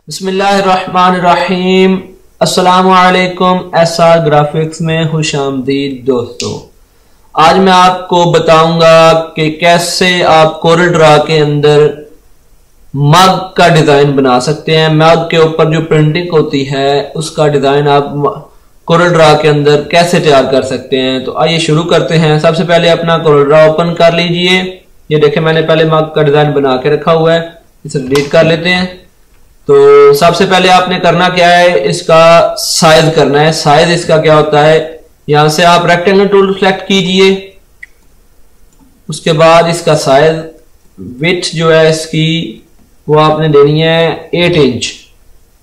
बिस्मिल्लाहिर्रहमानिर्रहीम। अस्सलामुअलैकुम। SR graphics में खुशामदीद दोस्तों। आज मैं आपको बताऊंगा कि कैसे आप कोरल ड्रा के अंदर मग का डिजाइन बना सकते हैं। मग के ऊपर जो प्रिंटिंग होती है उसका डिजाइन आप कोरल ड्रा के अंदर कैसे तैयार कर सकते हैं। तो आइए शुरू करते हैं। सबसे पहले अपना कोरल ड्रा ओपन कर लीजिए। ये देखें मैंने पहले मग का डिजाइन बना के रखा हुआ है, इसे डिलीट कर लेते हैं। तो सबसे पहले आपने करना क्या है, इसका साइज करना है। साइज इसका क्या होता है, यहां से आप रेक्टेंगल टूल सेलेक्ट कीजिए। उसके बाद इसका साइज विड्थ जो है इसकी वो आपने देनी है 8 इंच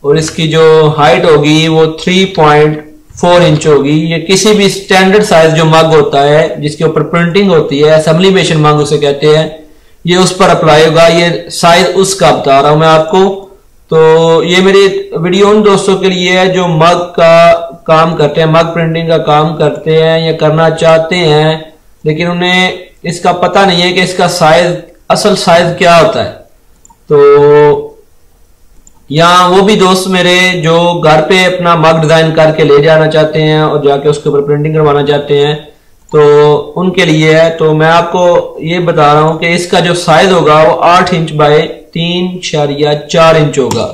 और इसकी जो हाइट होगी वो 3.4 इंच होगी। ये किसी भी स्टैंडर्ड साइज जो मग होता है जिसके ऊपर प्रिंटिंग होती है, सब्लिमेशन मग उसे कहते हैं, ये उस पर अप्लाई होगा। ये साइज उसका बता रहा हूं मैं आपको। तो ये मेरी वीडियो उन दोस्तों के लिए है जो मग का काम करते हैं, मग प्रिंटिंग का काम करते हैं या करना चाहते हैं, लेकिन उन्हें इसका पता नहीं है कि इसका साइज, असल साइज क्या होता है। तो या वो भी दोस्त मेरे जो घर पे अपना मग डिजाइन करके ले जाना चाहते हैं और जाके उसके ऊपर प्रिंटिंग करवाना चाहते हैं, तो उनके लिए है। तो मैं आपको ये बता रहा हूं कि इसका जो साइज होगा वो 8 इंच बाय 3.4 इंच होगा।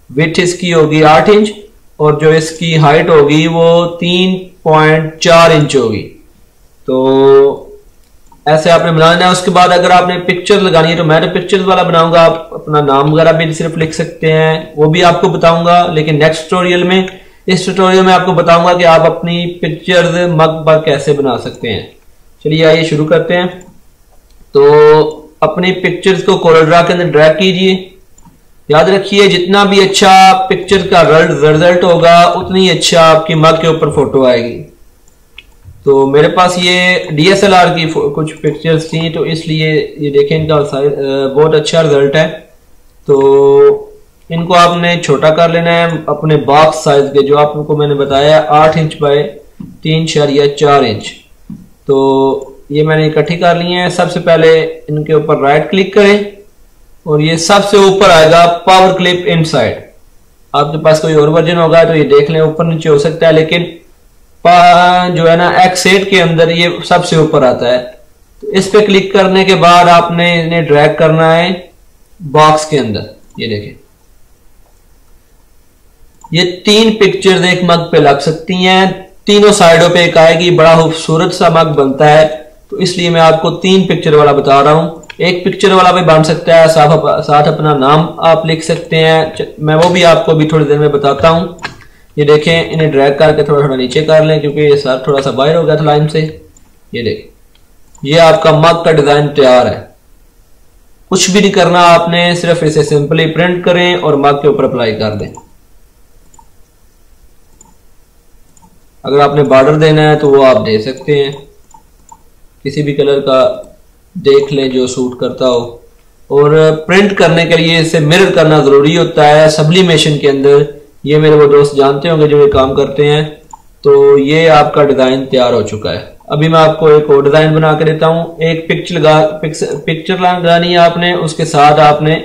विड्थ इसकी होगी 8 इंच और जो इसकी हाइट होगी वो 3.4 इंच होगी। तो ऐसे आपने बनाना है। उसके बाद अगर आपने पिक्चर लगानी है तो मैं तो पिक्चर्स वाला बनाऊंगा। आप अपना नाम वगैरह भी सिर्फ लिख सकते हैं, वो भी आपको बताऊंगा। लेकिन नेक्स्ट ट्यूटोरियल में, इस ट्यूटोरियल में आपको बताऊंगा कि आप अपनी पिक्चर्स मग पर कैसे बना सकते हैं। चलिए आइए शुरू करते हैं। तो अपनी पिक्चर्स को कोरल ड्रा के अंदर ड्रैग कीजिए। याद रखिए जितना भी अच्छा पिक्चर का रिजल्ट होगा उतनी अच्छा आपकी मग के ऊपर फोटो आएगी। तो मेरे पास ये DSLR की कुछ पिक्चर्स थी, तो इसलिए ये देखें इनका बहुत अच्छा रिजल्ट है। तो इनको आपने छोटा कर लेना है अपने बॉक्स साइज के, जो आपको मैंने बताया 8 इंच बाय 3.4 इंच। तो ये मैंने इकट्ठी कर ली है। सबसे पहले इनके ऊपर राइट क्लिक करें और ये सबसे ऊपर आएगा पावर क्लिप इनसाइड। आपके पास कोई और वर्जन होगा तो ये देख लें, ऊपर नीचे हो सकता है, लेकिन जो है ना X8 के अंदर ये सबसे ऊपर आता है। तो इस पे क्लिक करने के बाद आपने इन्हें ड्रैग करना है बॉक्स के अंदर। ये देखें ये 3 पिक्चर्स एक मग पे लग सकती हैं, तीनों साइडों पे एक आएगी। बड़ा खूबसूरत सा मग बनता है, तो इसलिए मैं आपको 3 पिक्चर वाला बता रहा हूं। एक पिक्चर वाला भी बन सकता है, साथ अपना नाम आप लिख सकते हैं। मैं वो भी आपको भी थोड़ी देर में बताता हूं। ये देखें, इन्हें ड्रैग करके थोड़ा थोड़ा नीचे कर लें क्योंकि ये साथ थोड़ा सा बाहर हो गया था लाइन से। ये देखें, ये आपका मग का डिजाइन तैयार है। कुछ भी नहीं करना आपने, सिर्फ इसे सिंपली प्रिंट करें और मग के ऊपर अप्लाई कर दें। अगर आपने बॉर्डर देना है तो वो आप दे सकते हैं, किसी भी कलर का देख लें जो सूट करता हो। और प्रिंट करने के लिए इसे मिरर करना जरूरी होता है सब्लिमेशन के अंदर। ये मेरे वो दोस्त जानते होंगे जो ये काम करते हैं। तो ये आपका डिजाइन तैयार हो चुका है। अभी मैं आपको एक और डिजाइन बना के देता हूं। एक पिक्चर लगानी है आपने, उसके साथ आपने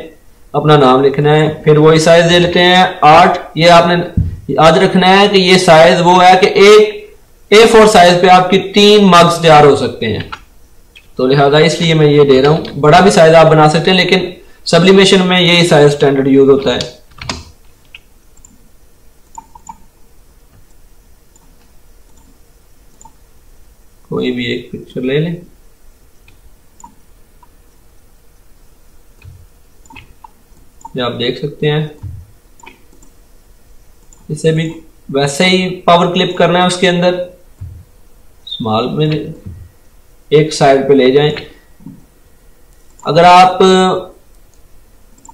अपना नाम लिखना है। फिर वही साइज दे लेते हैं 8। ये आपने याद रखना है कि ये साइज वो है कि एक A4 साइज पे आपकी 3 मग्स तैयार हो सकते हैं। तो लिहाजा इसलिए मैं ये दे रहा हूं। बड़ा भी साइज आप बना सकते हैं, लेकिन सब्लिमेशन में यही साइज स्टैंडर्ड यूज होता है। कोई भी एक पिक्चर ले लें। ये आप देख सकते हैं। इसे भी वैसे ही पावर क्लिप करना है उसके अंदर, स्मॉल में एक साइड पे ले जाएं। अगर आप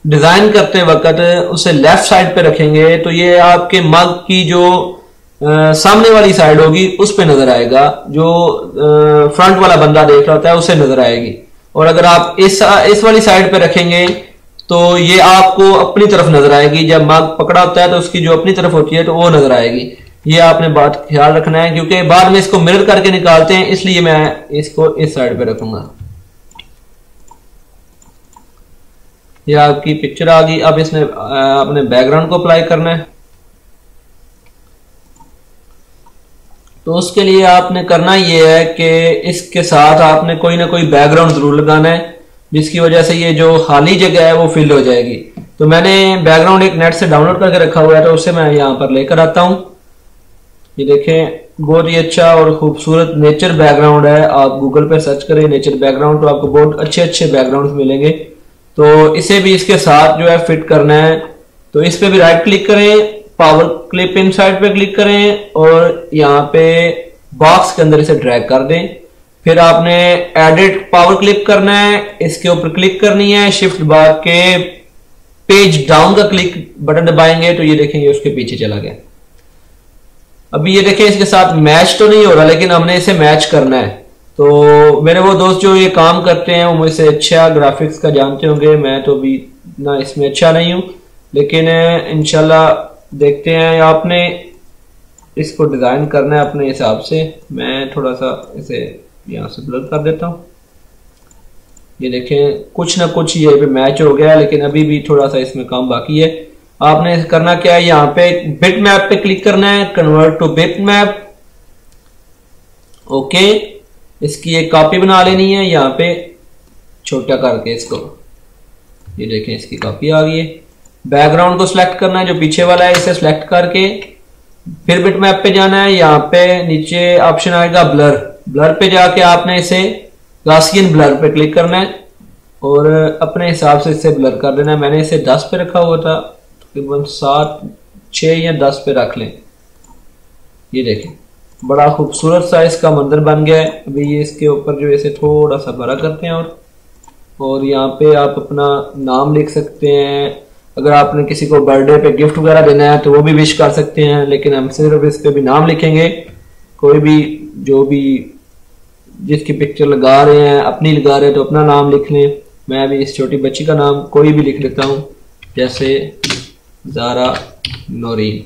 डिजाइन करते वक्त उसे लेफ्ट साइड पे रखेंगे तो ये आपके मग की जो सामने वाली साइड होगी उस पे नजर आएगा, जो फ्रंट वाला बंदा देख रहा होता है उसे नजर आएगी। और अगर आप इस वाली साइड पे रखेंगे तो ये आपको अपनी तरफ नजर आएगी। जब मग पकड़ा होता है तो उसकी जो अपनी तरफ होती है तो वो नजर आएगी। ये आपने बात ख्याल रखना है, क्योंकि बाद में इसको मिरर करके निकालते हैं, इसलिए मैं इसको इस साइड पे रखूंगा। ये आपकी पिक्चर आ गई। अब इसमें अपने बैकग्राउंड को अप्लाई करना है। तो उसके लिए आपने करना ये है कि इसके साथ आपने कोई ना कोई बैकग्राउंड जरूर लगाना है, जिसकी वजह से ये जो खाली जगह है वो फिल हो जाएगी। तो मैंने बैकग्राउंड एक नेट से डाउनलोड करके रखा हुआ है, तो उससे मैं यहाँ पर लेकर आता हूँ। ये देखें, बहुत ही अच्छा और खूबसूरत नेचर बैकग्राउंड है। आप गूगल पे सर्च करें नेचर बैकग्राउंड, तो आपको बहुत अच्छे अच्छे बैकग्राउंड मिलेंगे। तो इसे भी इसके साथ जो है फिट करना है। तो इस पे भी राइट क्लिक करें, पावर क्लिप इनसाइड पे क्लिक करें और यहाँ पे बॉक्स के अंदर इसे ड्रैग कर दें। फिर आपने एडिट पावर क्लिप करना है, इसके ऊपर क्लिक करनी है, शिफ्ट बार के पेज डाउन का क्लिक बटन दबाएंगे तो ये देखेंगे उसके पीछे चला गया। अभी ये देखें इसके साथ मैच तो नहीं हो रहा, लेकिन हमने इसे मैच करना है। तो मेरे वो दोस्त जो ये काम करते हैं वो मुझसे अच्छा ग्राफिक्स का जानते होंगे, मैं तो अभी ना इसमें अच्छा नहीं हूं, लेकिन इंशाल्लाह देखते हैं। आपने इसको डिजाइन करना है अपने हिसाब से। मैं थोड़ा सा इसे यहां से ब्लर कर देता हूं। ये देखें कुछ ना कुछ ये पे मैच हो गया, लेकिन अभी भी थोड़ा सा इसमें काम बाकी है। आपने करना क्या है, यहाँ पे बिट मैप पे क्लिक करना है, convert two bit map. Okay, इसकी एक कॉपी बना लेनी है यहाँ पे छोटा करके इसको। ये देखें इसकी कॉपी आ गई है। बैकग्राउंड को सिलेक्ट करना है, जो पीछे वाला है इसे सिलेक्ट करके फिर बिट मैप पे जाना है। यहाँ पे नीचे ऑप्शन आएगा ब्लर, ब्लर पे जाके आपने इसे गॉसियन ब्लर पे क्लिक करना है और अपने हिसाब से इसे ब्लर कर देना है। मैंने इसे 10 पे रखा हुआ था, तकरीबन 7, 6 या 10 पे रख लें। ये देखें बड़ा खूबसूरत सा इसका मंदिर बन गया है। अभी ये इसके ऊपर जो इसे थोड़ा सा बड़ा करते हैं और यहाँ पे आप अपना नाम लिख सकते हैं। अगर आपने किसी को बर्थडे पे गिफ्ट वगैरह देना है तो वो भी विश कर सकते हैं, लेकिन हम सिर्फ इस पे भी नाम लिखेंगे। कोई भी जो भी जिसकी पिक्चर लगा रहे हैं, अपनी लगा रहे हैं तो अपना नाम लिख लें। मैं अभी इस छोटी बच्ची का नाम कोई भी लिख लेता हूँ, जैसे ज़ारा नौरीन।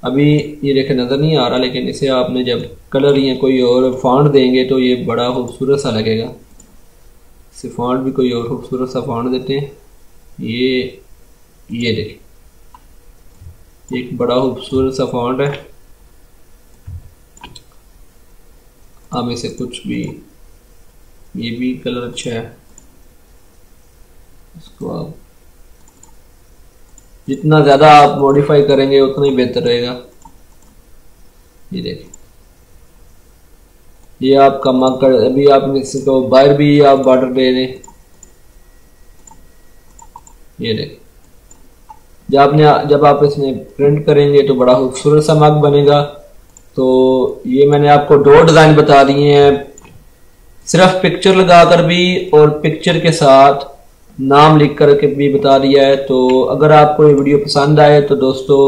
अभी ये देखे नज़र नहीं आ रहा, लेकिन इसे आपने जब कलर या कोई और फॉन्ट देंगे तो ये बड़ा खूबसूरत सा लगेगा। इसे फॉन्ट भी कोई और खूबसूरत सा फॉन्ट देते हैं। ये देखिए एक बड़ा खूबसूरत सा फॉन्ट है। हम इसे कुछ भी, ये भी कलर अच्छा है, इसको आप जितना ज्यादा आप मॉडिफाई करेंगे उतना ही बेहतर रहेगा। ये देखिए ये आपका मग कर, अभी आप इसको बाहर भी आप बॉर्डर दे दें। ये देखिए जब आप इसमें प्रिंट करेंगे तो बड़ा खूबसूरत सा मग बनेगा। तो ये मैंने आपको 2 डिजाइन बता दिए हैं, सिर्फ पिक्चर लगाकर भी और पिक्चर के साथ नाम लिख करके भी बता दिया है। तो अगर आपको ये वीडियो पसंद आए तो दोस्तों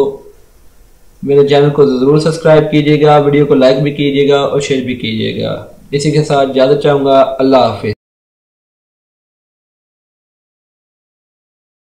मेरे चैनल को जरूर सब्सक्राइब कीजिएगा, वीडियो को लाइक भी कीजिएगा और शेयर भी कीजिएगा। इसी के साथ इजाजत चाहूंगा। अल्लाह हाफिज।